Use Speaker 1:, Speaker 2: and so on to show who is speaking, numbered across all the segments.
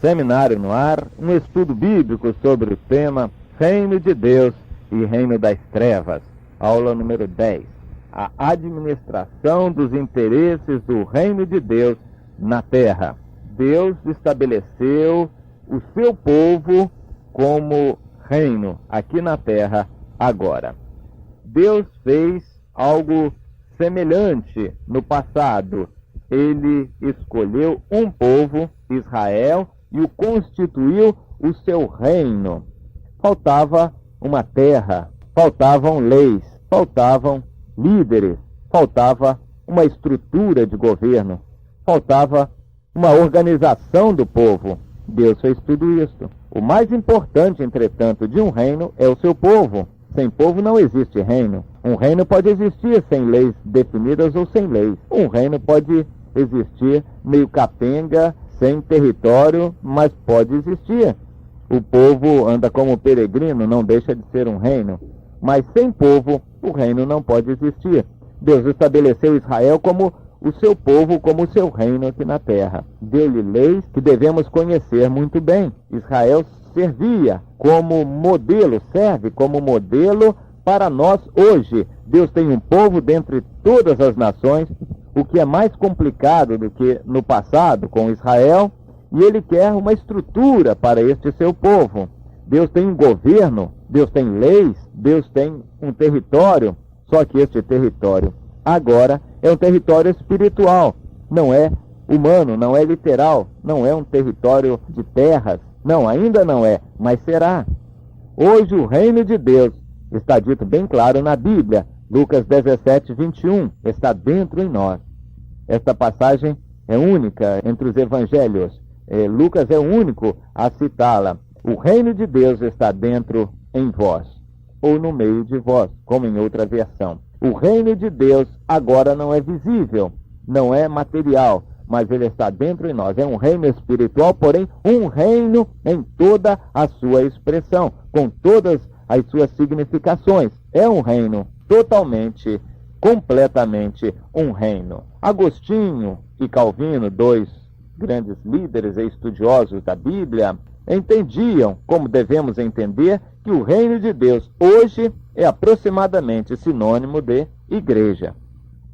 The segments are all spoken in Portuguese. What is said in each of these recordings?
Speaker 1: Seminário no Ar, um estudo bíblico sobre o tema Reino de Deus e Reino das Trevas. Aula número 10. A administração dos interesses do Reino de Deus na Terra. Deus estabeleceu o seu povo como reino aqui na Terra agora. Deus fez algo semelhante no passado. Ele escolheu um povo, Israel, e o constituiu o seu reino. Faltava uma terra, faltavam leis, faltavam líderes, faltava uma estrutura de governo, faltava uma organização do povo. Deus fez tudo isso. O mais importante, entretanto, de um reino é o seu povo. Sem povo não existe reino. Um reino pode existir sem leis definidas ou sem leis. Um reino pode existir meio capenga, sem território, mas pode existir. O povo anda como peregrino, não deixa de ser um reino. Mas sem povo, o reino não pode existir. Deus estabeleceu Israel como o seu povo, como o seu reino aqui na terra. Deu-lhe leis que devemos conhecer muito bem. Israel servia como modelo, serve como modelo para nós hoje. Deus tem um povo dentre todas as nações, o que é mais complicado do que no passado com Israel, e ele quer uma estrutura para este seu povo. Deus tem um governo, Deus tem leis, Deus tem um território, só que este território agora é um território espiritual, não é humano, não é literal, não é um território de terras, não, ainda não é, mas será. Hoje o reino de Deus está dito bem claro na Bíblia, Lucas 17, 21, está dentro em nós. Esta passagem é única entre os evangelhos. Lucas é o único a citá-la. O reino de Deus está dentro em vós, ou no meio de vós, como em outra versão. O reino de Deus agora não é visível, não é material, mas ele está dentro em nós. É um reino espiritual, porém um reino em toda a sua expressão, com todas as suas significações. É um reino totalmente, completamente um reino. Agostinho e Calvino, dois grandes líderes e estudiosos da Bíblia, entendiam, como devemos entender, que o reino de Deus hoje é aproximadamente sinônimo de igreja.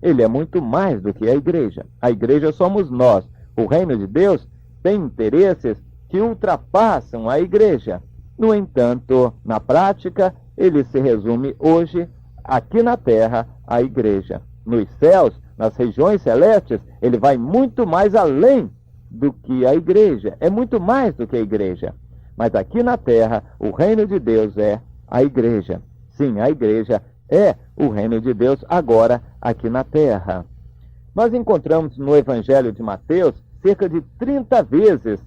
Speaker 1: Ele é muito mais do que a igreja. A igreja somos nós. O reino de Deus tem interesses que ultrapassam a igreja. No entanto, na prática, ele se resume hoje, aqui na terra, à igreja. Nos céus, nas regiões celestes, ele vai muito mais além do que a igreja. É muito mais do que a igreja. Mas aqui na terra, o reino de Deus é a igreja. Sim, a igreja é o reino de Deus agora aqui na terra. Nós encontramos no Evangelho de Mateus cerca de 30 vezes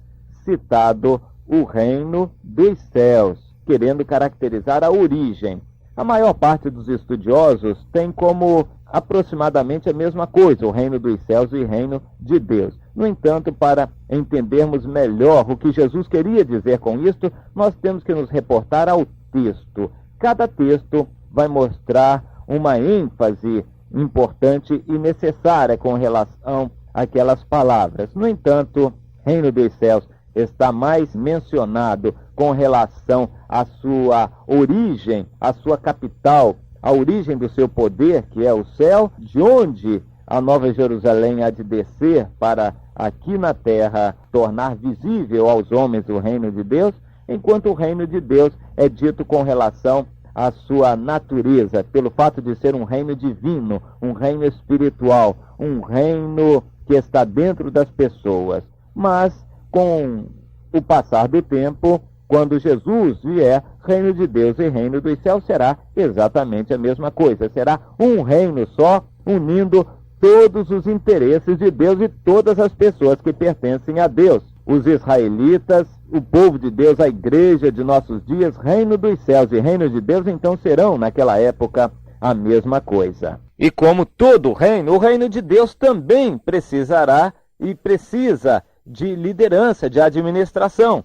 Speaker 1: citado o reino dos céus, querendo caracterizar a origem. A maior parte dos estudiosos tem como aproximadamente a mesma coisa, o reino dos céus e o reino de Deus. No entanto, para entendermos melhor o que Jesus queria dizer com isto, nós temos que nos reportar ao texto. Cada texto vai mostrar uma ênfase importante e necessária com relação àquelas palavras. No entanto, reino dos céus está mais mencionado com relação à sua origem, à sua capital, a origem do seu poder, que é o céu, de onde a Nova Jerusalém há de descer para aqui na terra tornar visível aos homens o reino de Deus, enquanto o reino de Deus é dito com relação à sua natureza, pelo fato de ser um reino divino, um reino espiritual, um reino que está dentro das pessoas. Mas, com o passar do tempo, quando Jesus vier, reino de Deus e reino dos céus será exatamente a mesma coisa. Será um reino só, unindo todos os interesses de Deus e todas as pessoas que pertencem a Deus. Os israelitas, o povo de Deus, a igreja de nossos dias, reino dos céus e reino de Deus, então serão, naquela época, a mesma coisa. E como todo reino, o reino de Deus também precisará e precisa de liderança, de administração.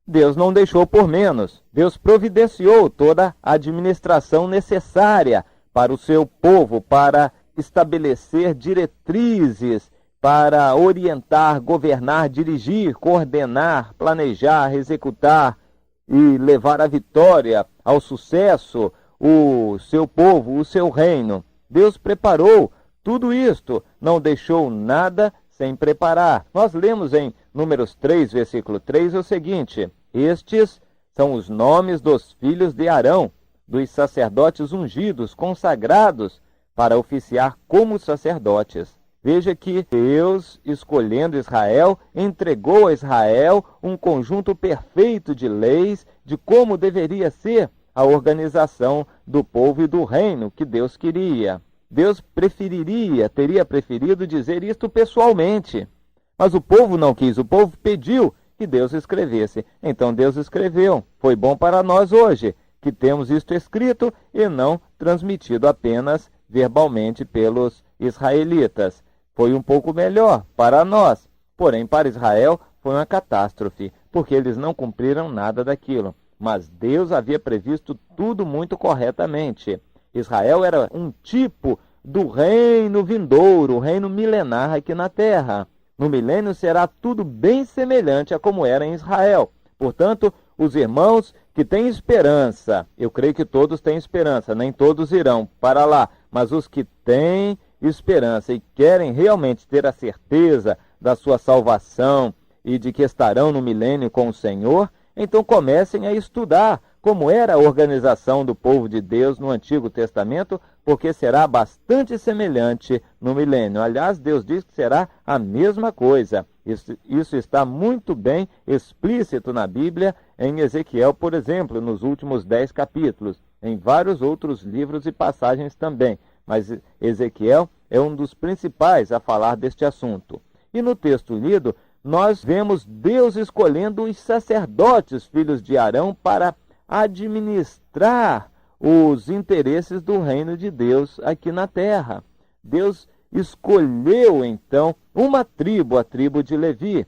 Speaker 1: Deus não deixou por menos. Deus providenciou toda a administração necessária para o seu povo, para estabelecer diretrizes para orientar, governar, dirigir, coordenar, planejar, executar e levar à vitória, ao sucesso, o seu povo, o seu reino. Deus preparou tudo isto, não deixou nada sem preparar. Nós lemos em Números 3, versículo 3, o seguinte: estes são os nomes dos filhos de Arão, dos sacerdotes ungidos, consagrados para oficiar como sacerdotes. Veja que Deus, escolhendo Israel, entregou a Israel um conjunto perfeito de leis de como deveria ser a organização do povo e do reino que Deus queria. Deus teria preferido dizer isto pessoalmente. Mas o povo não quis, o povo pediu que Deus escrevesse. Então Deus escreveu. Foi bom para nós hoje que temos isto escrito e não transmitido apenas verbalmente pelos israelitas. Foi um pouco melhor para nós, porém para Israel foi uma catástrofe, porque eles não cumpriram nada daquilo. Mas Deus havia previsto tudo muito corretamente. Israel era um tipo do reino vindouro, o reino milenar aqui na terra. No milênio será tudo bem semelhante a como era em Israel. Portanto, os irmãos que têm esperança, eu creio que todos têm esperança, nem todos irão para lá, mas os que têm esperança e querem realmente ter a certeza da sua salvação e de que estarão no milênio com o Senhor, então comecem a estudar como era a organização do povo de Deus no Antigo Testamento, porque será bastante semelhante no milênio. Aliás, Deus diz que será a mesma coisa. Isso está muito bem explícito na Bíblia, em Ezequiel, por exemplo, nos últimos 10 capítulos, em vários outros livros e passagens também. Mas Ezequiel é um dos principais a falar deste assunto. E no texto lido, nós vemos Deus escolhendo os sacerdotes, filhos de Arão, para administrar os interesses do reino de Deus aqui na terra. Deus escolheu, então, uma tribo, a tribo de Levi.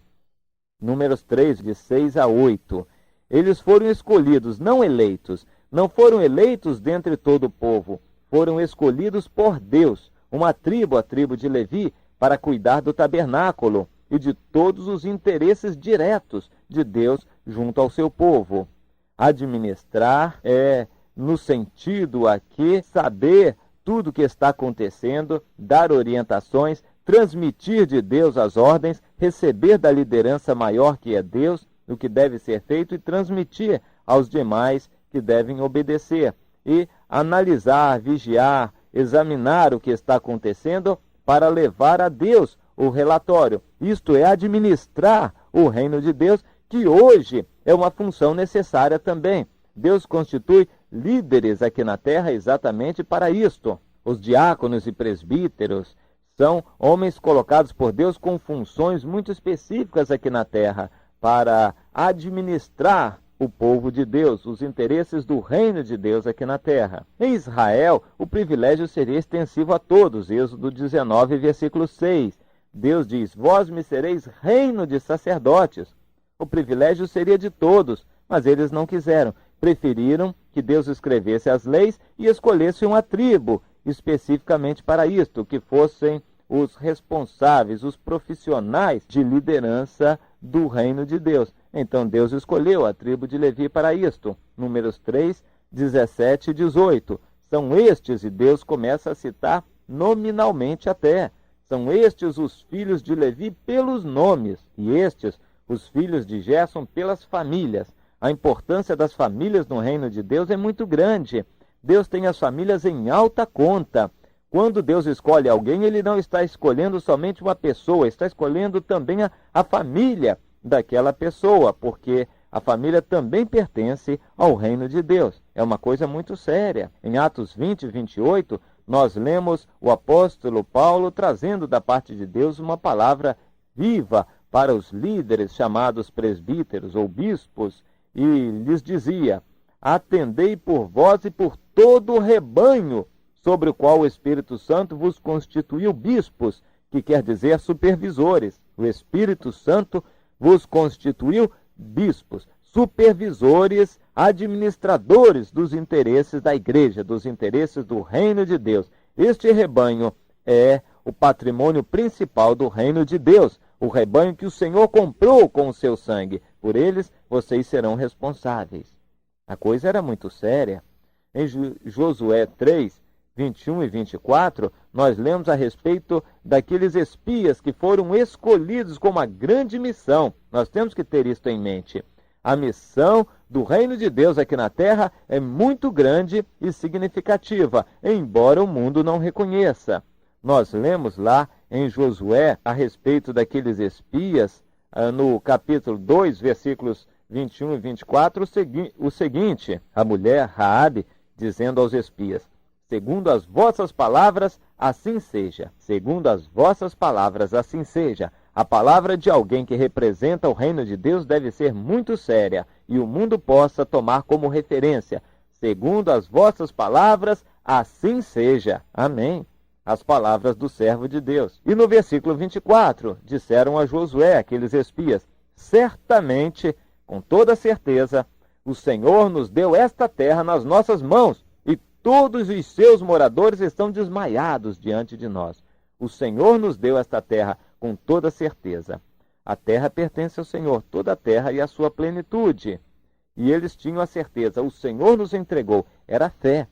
Speaker 1: Números 3, de 6 a 8. Eles foram escolhidos, não eleitos. Não foram eleitos dentre todo o povo. Foram escolhidos por Deus. Uma tribo, a tribo de Levi, para cuidar do tabernáculo e de todos os interesses diretos de Deus junto ao seu povo. Administrar é, no sentido aqui, saber tudo o que está acontecendo, dar orientações, transmitir de Deus as ordens, receber da liderança maior que é Deus o que deve ser feito e transmitir aos demais que devem obedecer. E analisar, vigiar, examinar o que está acontecendo para levar a Deus o relatório. Isto é, administrar o reino de Deus, que hoje é uma função necessária também. Deus constitui líderes aqui na terra exatamente para isto. Os diáconos e presbíteros são homens colocados por Deus com funções muito específicas aqui na terra, para administrar o povo de Deus, os interesses do reino de Deus aqui na terra. Em Israel, o privilégio seria extensivo a todos. Êxodo 19, versículo 6. Deus diz: vós me sereis reino de sacerdotes. O privilégio seria de todos, mas eles não quiseram. Preferiram que Deus escrevesse as leis e escolhesse uma tribo especificamente para isto, que fossem os responsáveis, os profissionais de liderança do reino de Deus. Então Deus escolheu a tribo de Levi para isto. Números 3, 17 e 18. São estes, e Deus começa a citar nominalmente até. São estes os filhos de Levi pelos nomes, e estes os filhos de Gerson pelas famílias. A importância das famílias no reino de Deus é muito grande. Deus tem as famílias em alta conta. Quando Deus escolhe alguém, Ele não está escolhendo somente uma pessoa, está escolhendo também a família daquela pessoa, porque a família também pertence ao reino de Deus. É uma coisa muito séria. Em Atos 20 e 28, nós lemos o apóstolo Paulo trazendo da parte de Deus uma palavra viva para os líderes chamados presbíteros ou bispos, e lhes dizia: atendei por vós e por todo o rebanho sobre o qual o Espírito Santo vos constituiu bispos, que quer dizer supervisores. O Espírito Santo vos constituiu bispos, supervisores, administradores dos interesses da igreja, dos interesses do reino de Deus. Este rebanho é o patrimônio principal do reino de Deus, o rebanho que o Senhor comprou com o seu sangue. Por eles vocês serão responsáveis. A coisa era muito séria. Em Josué 3, 21 e 24, nós lemos a respeito daqueles espias que foram escolhidos com uma grande missão. Nós temos que ter isto em mente. A missão do reino de Deus aqui na terra é muito grande e significativa, embora o mundo não reconheça. Nós lemos lá em Josué a respeito daqueles espias, no capítulo 2, versículos 21 e 24, o seguinte: a mulher Raabe dizendo aos espias: segundo as vossas palavras, assim seja. Segundo as vossas palavras, assim seja. A palavra de alguém que representa o reino de Deus deve ser muito séria e o mundo possa tomar como referência. Segundo as vossas palavras, assim seja. Amém. As palavras do servo de Deus. E no versículo 24, disseram a Josué, aqueles espias: certamente, com toda certeza, o Senhor nos deu esta terra nas nossas mãos, e todos os seus moradores estão desmaiados diante de nós. O Senhor nos deu esta terra com toda certeza. A terra pertence ao Senhor, toda a terra e a sua plenitude. E eles tinham a certeza, o Senhor nos entregou. Era fé.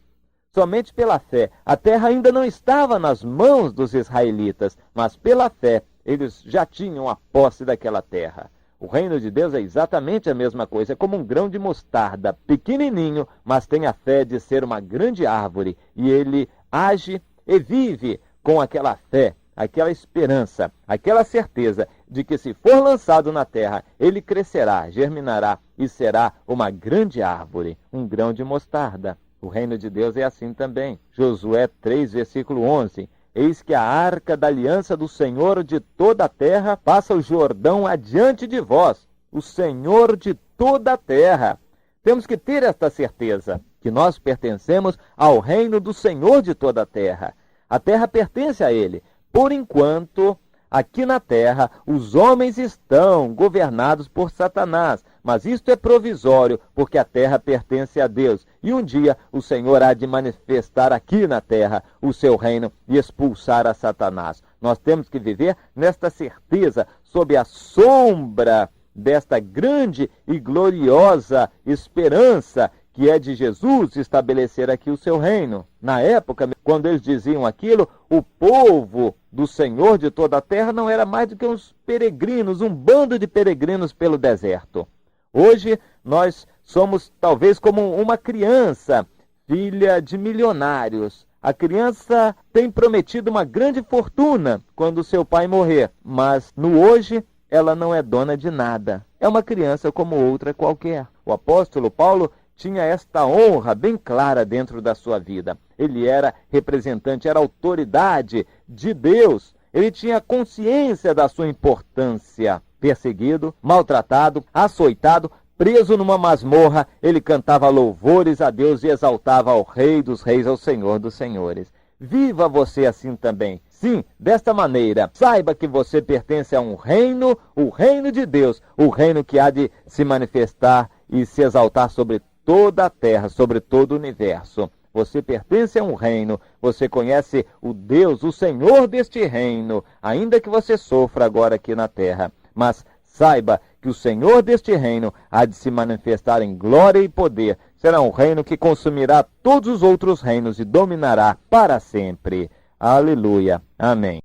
Speaker 1: Somente pela fé. A terra ainda não estava nas mãos dos israelitas, mas pela fé eles já tinham a posse daquela terra. O reino de Deus é exatamente a mesma coisa, é como um grão de mostarda, pequenininho, mas tem a fé de ser uma grande árvore. E ele age e vive com aquela fé, aquela esperança, aquela certeza de que se for lançado na terra, ele crescerá, germinará e será uma grande árvore, um grão de mostarda. O reino de Deus é assim também. Josué 3, versículo 11. Eis que a arca da aliança do Senhor de toda a terra passa o Jordão adiante de vós, o Senhor de toda a terra. Temos que ter esta certeza, que nós pertencemos ao reino do Senhor de toda a terra. A terra pertence a ele. Por enquanto, aqui na terra, os homens estão governados por Satanás, mas isto é provisório, porque a terra pertence a Deus. E um dia o Senhor há de manifestar aqui na terra o seu reino e expulsar a Satanás. Nós temos que viver nesta certeza, sob a sombra desta grande e gloriosa esperança que é de Jesus estabelecer aqui o seu reino. Na época, quando eles diziam aquilo, o povo do Senhor de toda a terra não era mais do que uns peregrinos, um bando de peregrinos pelo deserto. Hoje, nós somos talvez como uma criança, filha de milionários. A criança tem prometido uma grande fortuna quando seu pai morrer, mas no hoje ela não é dona de nada. É uma criança como outra qualquer. O apóstolo Paulo tinha esta honra bem clara dentro da sua vida. Ele era representante, era autoridade de Deus. Ele tinha consciência da sua importância. Perseguido, maltratado, açoitado, preso numa masmorra, ele cantava louvores a Deus e exaltava ao Rei dos Reis, ao Senhor dos Senhores. Viva você assim também. Sim, desta maneira, saiba que você pertence a um reino, o reino de Deus, o reino que há de se manifestar e se exaltar sobre toda a terra, sobre todo o universo. Você pertence a um reino, você conhece o Deus, o Senhor deste reino, ainda que você sofra agora aqui na terra. Mas saiba que o Senhor deste reino há de se manifestar em glória e poder. Será um reino que consumirá todos os outros reinos e dominará para sempre. Aleluia. Amém.